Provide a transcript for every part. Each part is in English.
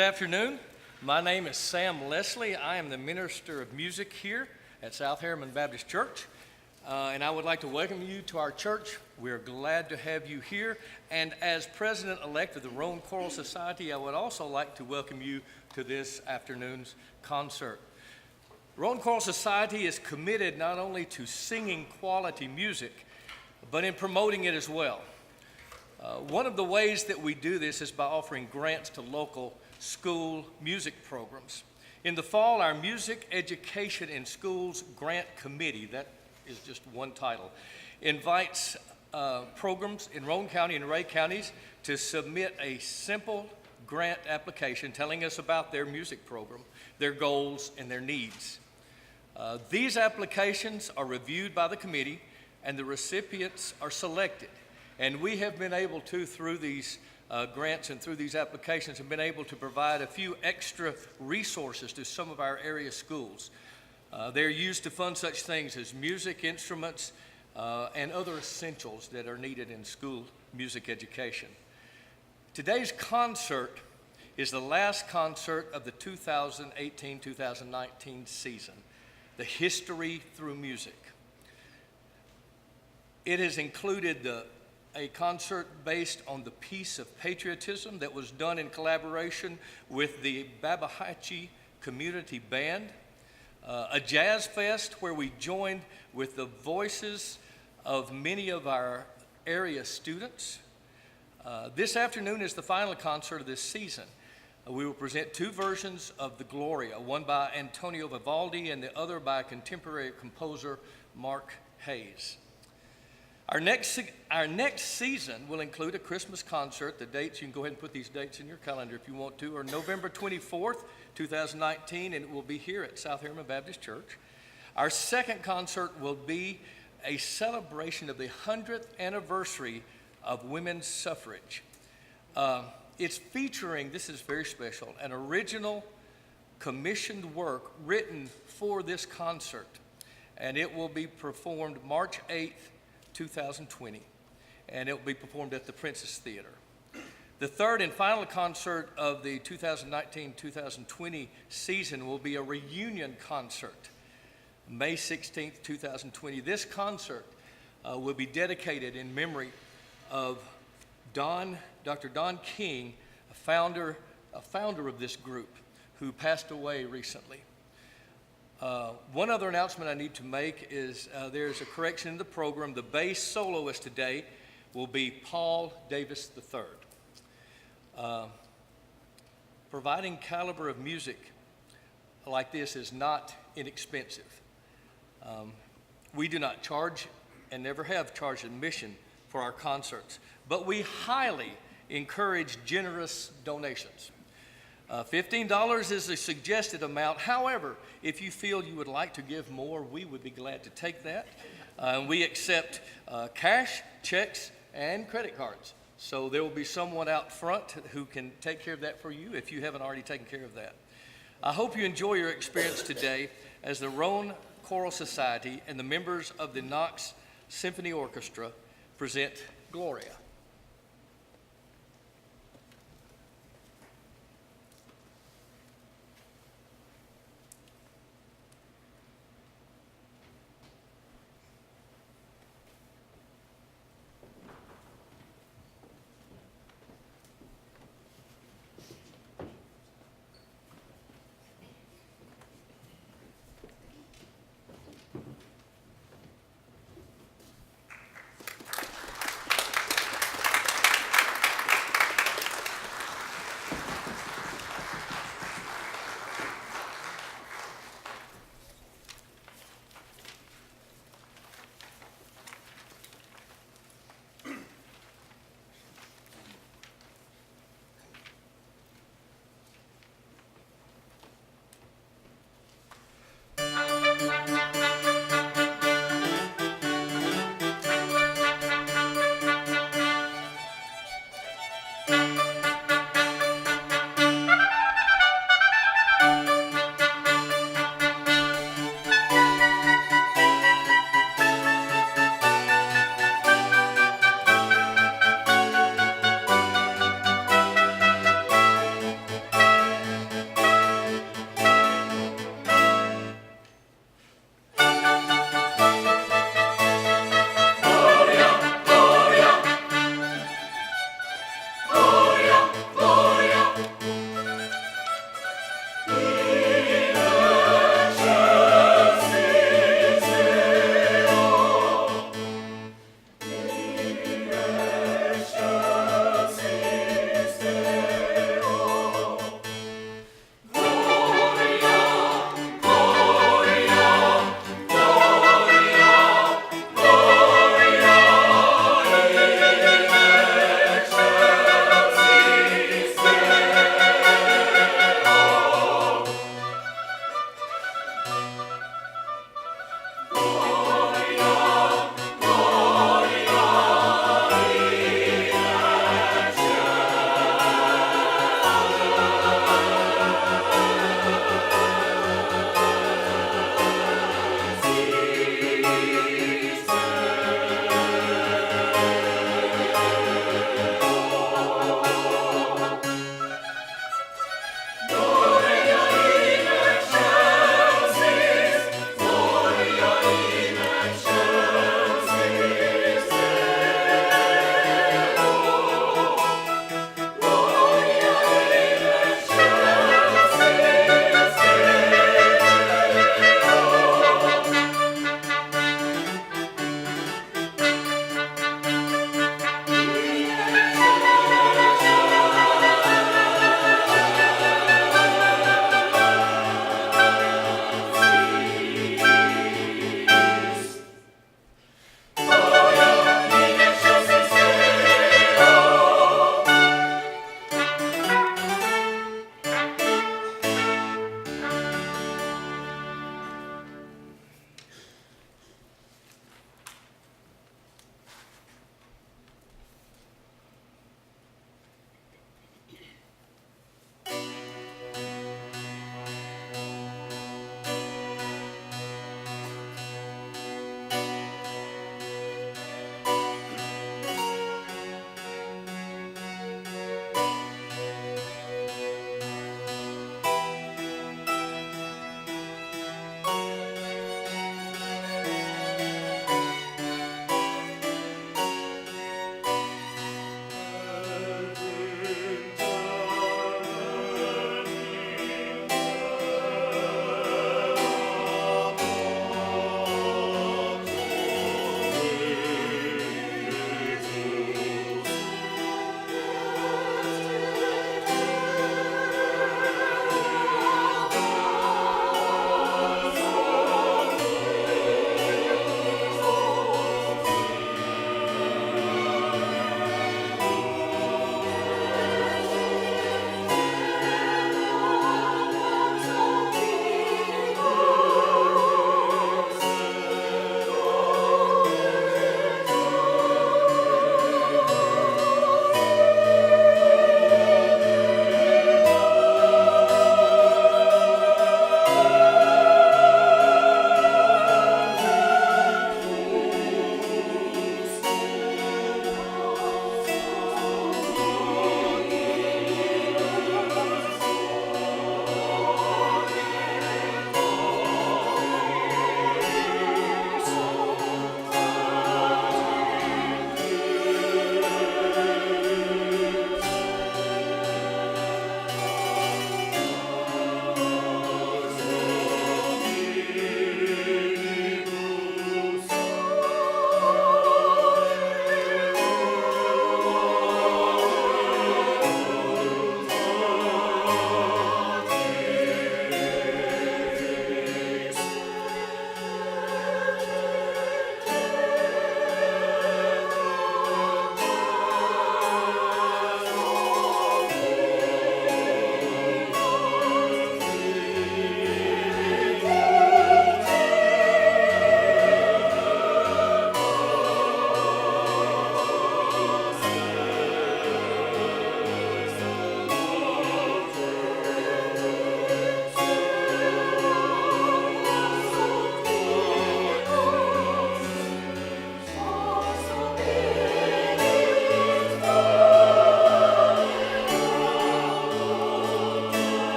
Good afternoon. My name is Sam Leslie. I am the minister of music here at South Harriman Baptist Church. And I would like to welcome you to our church. We're glad to have you here. And as president-elect of the Roane Choral Society, I would also like to welcome you to this afternoon's concert. Roane Choral Society is committed not only to singing quality music, but in promoting it as well. One of the ways that we do this is by offering grants to local school music programs. In the fall, our Music Education in Schools Grant Committee, that is just one title, invites programs in Roane County and Ray counties to submit a simple grant application telling us about their music program, their goals, and their needs. These applications are reviewed by the committee and the recipients are selected. And we have been able to, through these grants and through these applications, have been able to provide a few extra resources to some of our area schools. They're used to fund such things as music instruments and other essentials that are needed in school music education. Today's concert is the last concert of the 2018-2019 season, the History Through Music. It has included a concert based on the Piece of Patriotism that was done in collaboration with the Babahachi Community Band, a jazz fest where we joined with the voices of many of our area students. This afternoon is the final concert of this season. We will present two versions of the Gloria, one by Antonio Vivaldi and the other by contemporary composer Mark Hayes. Our next season will include a Christmas concert. The dates, you can go ahead and put these dates in your calendar if you want to, are November 24th, 2019, and it will be here at South Harriman Baptist Church. Our second concert will be a celebration of the 100th anniversary of women's suffrage. It's featuring, this is very special, an original commissioned work written for this concert, and it will be performed March 8th, 2020, and it will be performed at the Princess Theater. The third and final concert of the 2019-2020 season will be a reunion concert, May 16th, 2020. This concert will be dedicated in memory of Dr. Don King, a founder of this group who passed away recently. One other announcement I need to make is there's a correction in the program. The bass soloist today will be Paul Davis III. Providing caliber of music like this is not inexpensive. We do not charge and never have charged admission for our concerts, but we highly encourage generous donations. $15 is a suggested amount. However, if you feel you would like to give more, we would be glad to take that. We accept cash, checks, and credit cards. So there will be someone out front who can take care of that for you if you haven't already taken care of that. I hope you enjoy your experience today as the Roane Choral Society and the members of the Knox Symphony Orchestra present Gloria.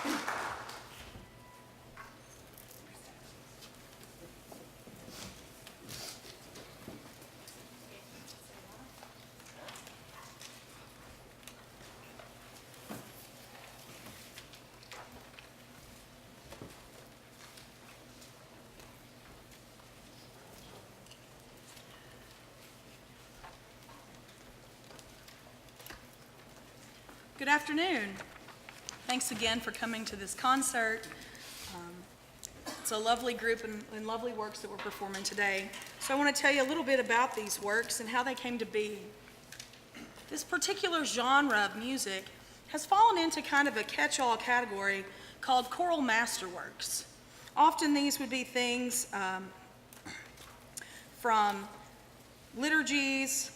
Good afternoon. Thanks again for coming to this concert. It's a lovely group and lovely works that we're performing today. So I want to tell you a little bit about these works and how they came to be. This particular genre of music has fallen into kind of a catch-all category called choral masterworks. Often these would be things from liturgies,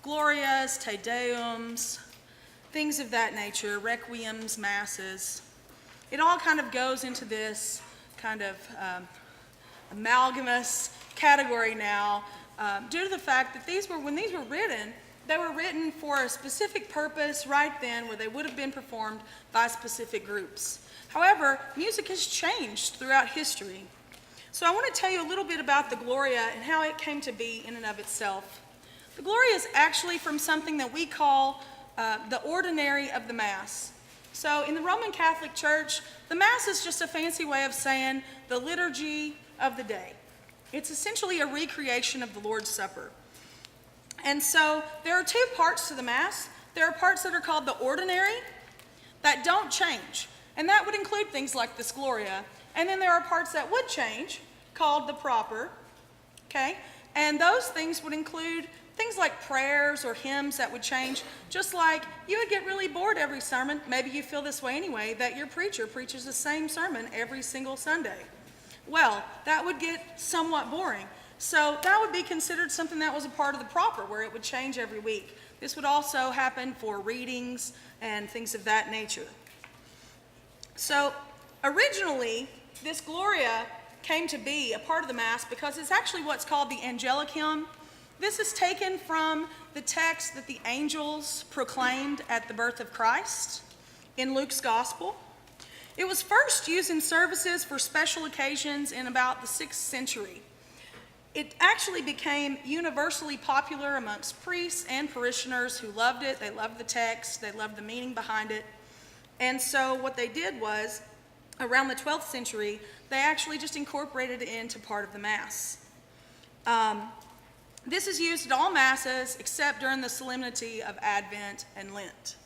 glorias, te deums, things of that nature, requiems, masses. It all kind of goes into this kind of amalgamous category now due to the fact that when these were written, they were written for a specific purpose right then where they would have been performed by specific groups. However, music has changed throughout history. So I want to tell you a little bit about the Gloria and how it came to be in and of itself. The Gloria is actually from something that we call the ordinary of the Mass. So in the Roman Catholic Church, the Mass is just a fancy way of saying the liturgy of the day. It's essentially a recreation of the Lord's Supper. And so there are two parts to the Mass. There are parts that are called the ordinary that don't change, and that would include things like this Gloria. And then there are parts that would change, called the proper, okay? And those things would include things like prayers or hymns that would change, just like you would get really bored every sermon. Maybe you feel this way anyway, that your preacher preaches the same sermon every single Sunday. Well, that would get somewhat boring. So that would be considered something that was a part of the proper, where it would change every week. This would also happen for readings and things of that nature. So originally, this Gloria came to be a part of the Mass because it's actually what's called the angelic hymn. This is taken from the text that the angels proclaimed at the birth of Christ in Luke's Gospel. It was first used in services for special occasions in about the 6th century. It actually became universally popular amongst priests and parishioners who loved it. They loved the text, they loved the meaning behind it. And so what they did was, around the 12th century, they actually just incorporated it into part of the Mass. This is used at all Masses except during the solemnity of Advent and Lent.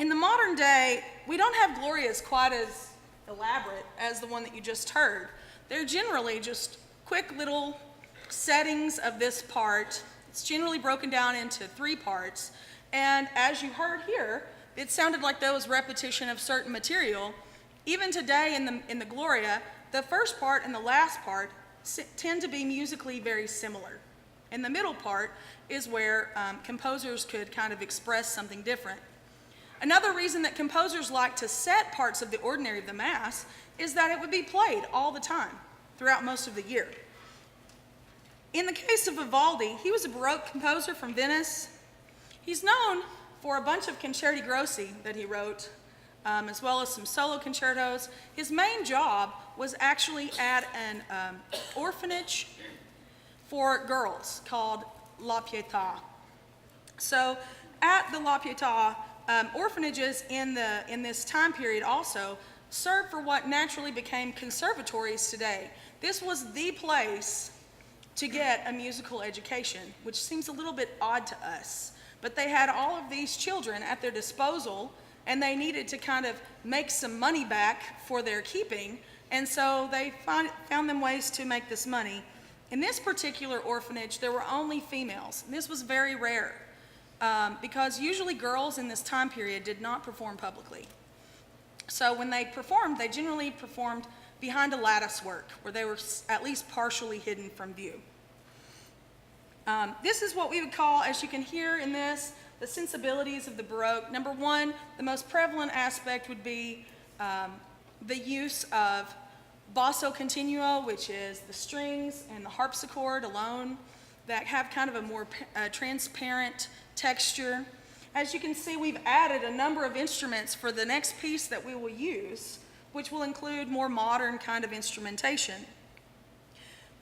In the modern day, we don't have Glorias quite as elaborate as the one that you just heard. They're generally just quick little settings of this part. It's generally broken down into 3 parts. And as you heard here, it sounded like there was repetition of certain material. Even today in the Gloria, the first part and the last part tend to be musically very similar. And the middle part is where composers could kind of express something different. Another reason that composers like to set parts of the ordinary of the Mass is that it would be played all the time throughout most of the year. In the case of Vivaldi, he was a Baroque composer from Venice. He's known for a bunch of concerti grossi that he wrote, as well as some solo concertos. His main job was actually at an orphanage for girls called La Pietà. So at the La Pietà, orphanages in this time period also served for what naturally became conservatories today. This was the place to get a musical education, which seems a little bit odd to us. But they had all of these children at their disposal, and they needed to kind of make some money back for their keeping, and so they found them ways to make this money. In this particular orphanage, there were only females. And this was very rare because usually girls in this time period did not perform publicly. So when they performed, they generally performed behind a lattice work where they were at least partially hidden from view. This is what we would call, as you can hear in this, the sensibilities of the Baroque. Number one, the most prevalent aspect would be the use of basso continuo, which is the strings and the harpsichord alone that have kind of a more transparent texture. As you can see, we've added a number of instruments for the next piece that we will use, which will include more modern kind of instrumentation.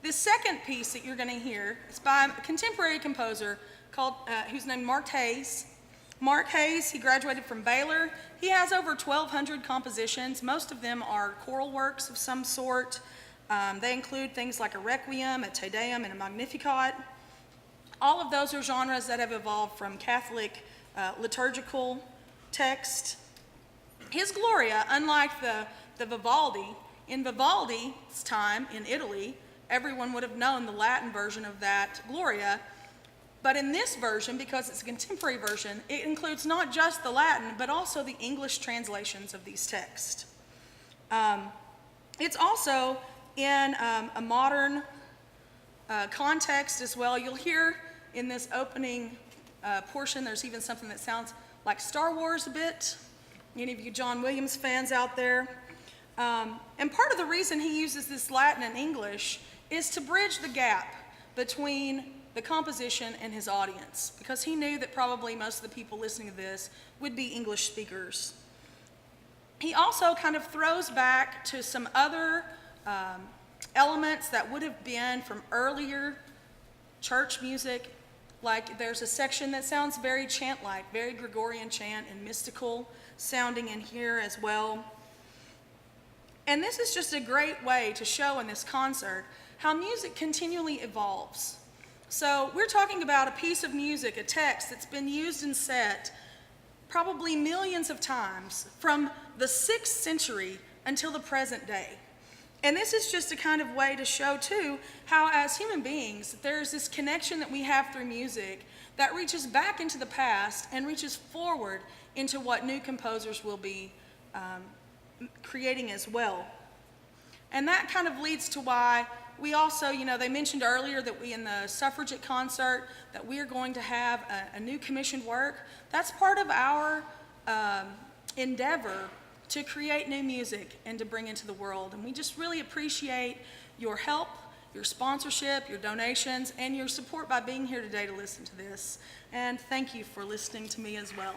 The second piece that you're going to hear is by a contemporary composer who's named Mark Hayes. Mark Hayes, he graduated from Baylor. He has over 1,200 compositions. Most of them are choral works of some sort. They include things like a Requiem, a Te Deum, and a Magnificat. All of those are genres that have evolved from Catholic liturgical text. His Gloria, unlike the Vivaldi, in Vivaldi's time in Italy, everyone would have known the Latin version of that Gloria. But in this version, because it's a contemporary version, it includes not just the Latin, but also the English translations of these texts. It's also in a modern context as well. You'll hear in this opening portion, there's even something that sounds like Star Wars a bit. Any of you John Williams fans out there? And part of the reason he uses this Latin and English is to bridge the gap between the composition and his audience, because he knew that probably most of the people listening to this would be English speakers. He also kind of throws back to some other elements that would have been from earlier church music. Like there's a section that sounds very chant-like, very Gregorian chant and mystical sounding in here as well. And this is just a great way to show in this concert how music continually evolves. So we're talking about a piece of music, a text that's been used and set probably millions of times from the 6th century until the present day. And this is just a kind of way to show, too, how as human beings, there's this connection that we have through music that reaches back into the past and reaches forward into what new composers will be creating as well. And that kind of leads to why we also, they mentioned earlier that in the suffragette concert, that we are going to have a new commissioned work. That's part of our endeavor to create new music and to bring into the world. And we just really appreciate your help, your sponsorship, your donations, and your support by being here today to listen to this. And thank you for listening to me as well.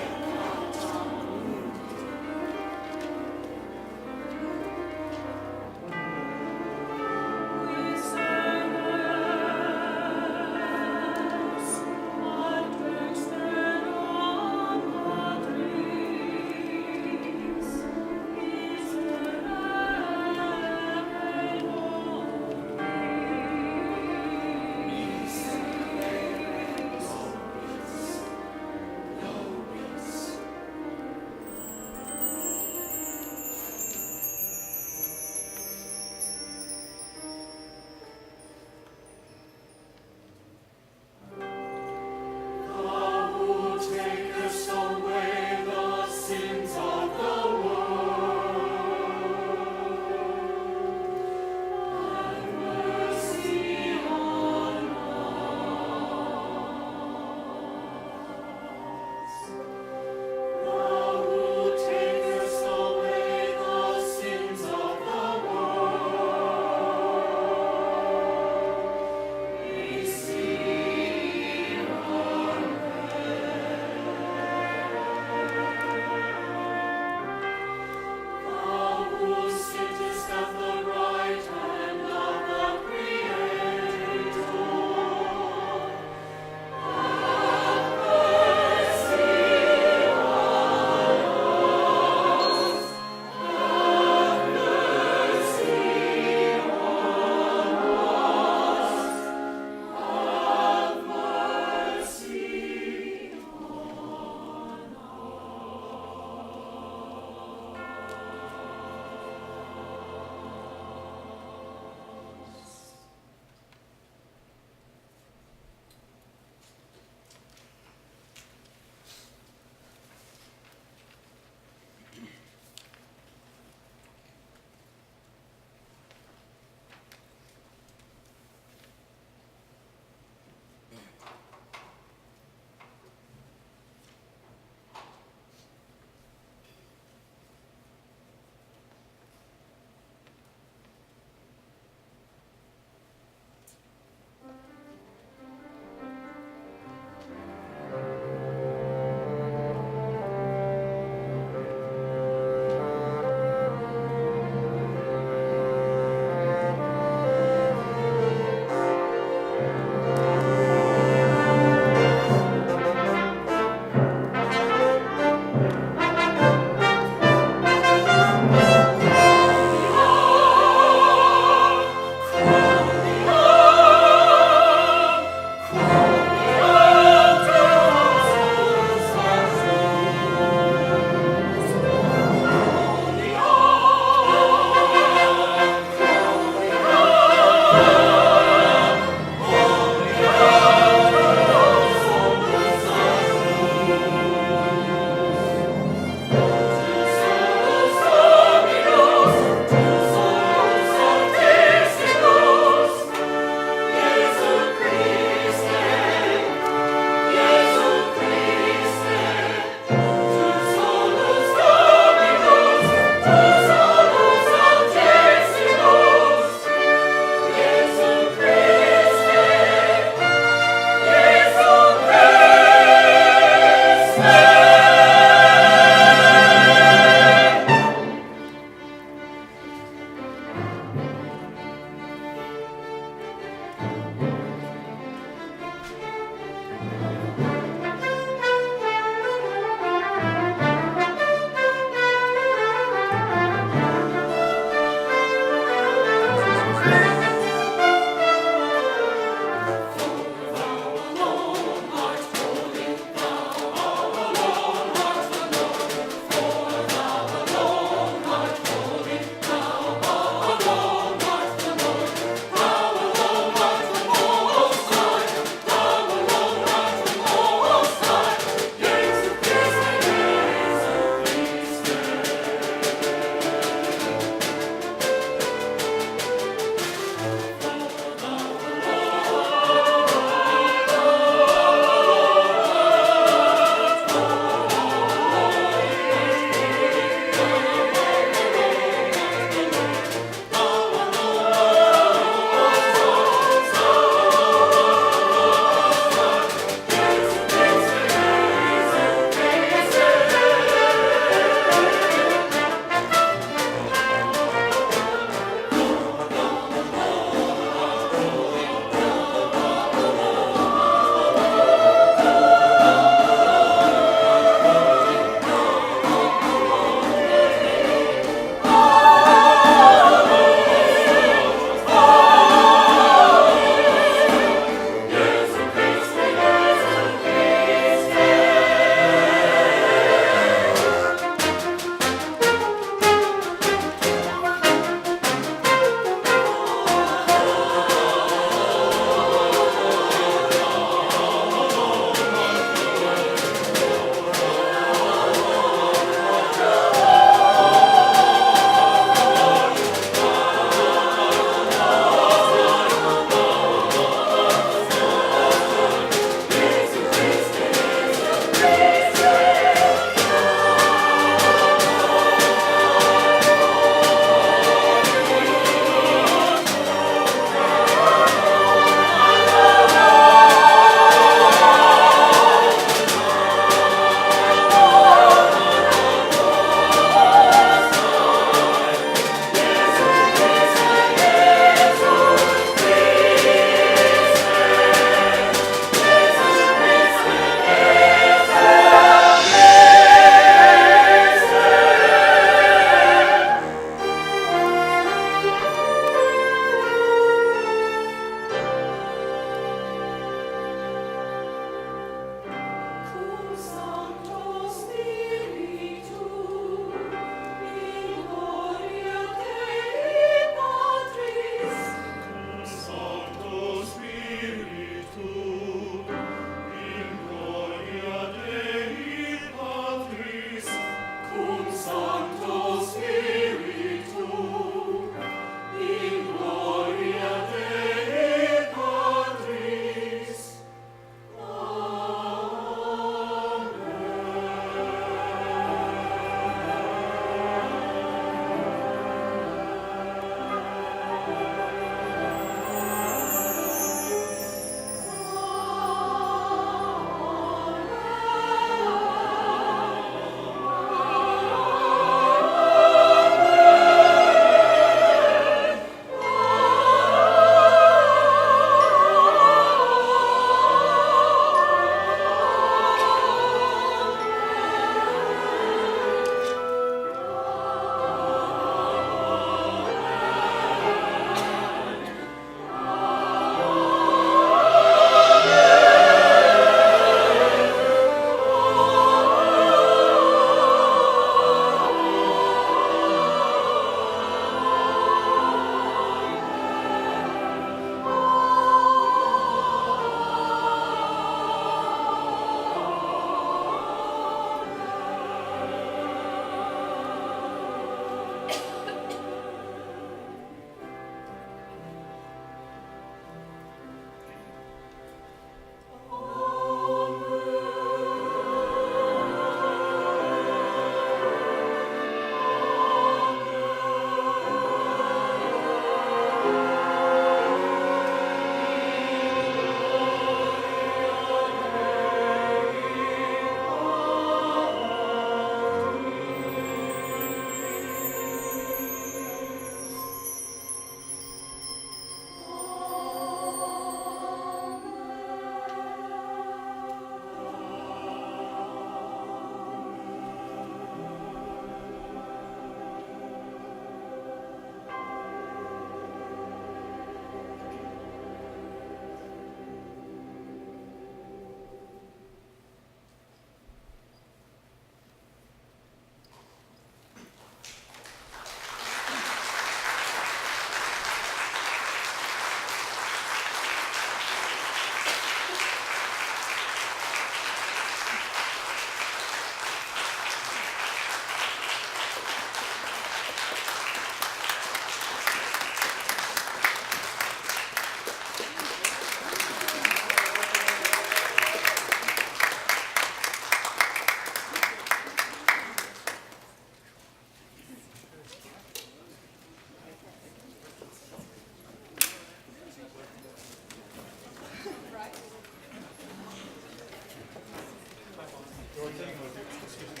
Excuse me.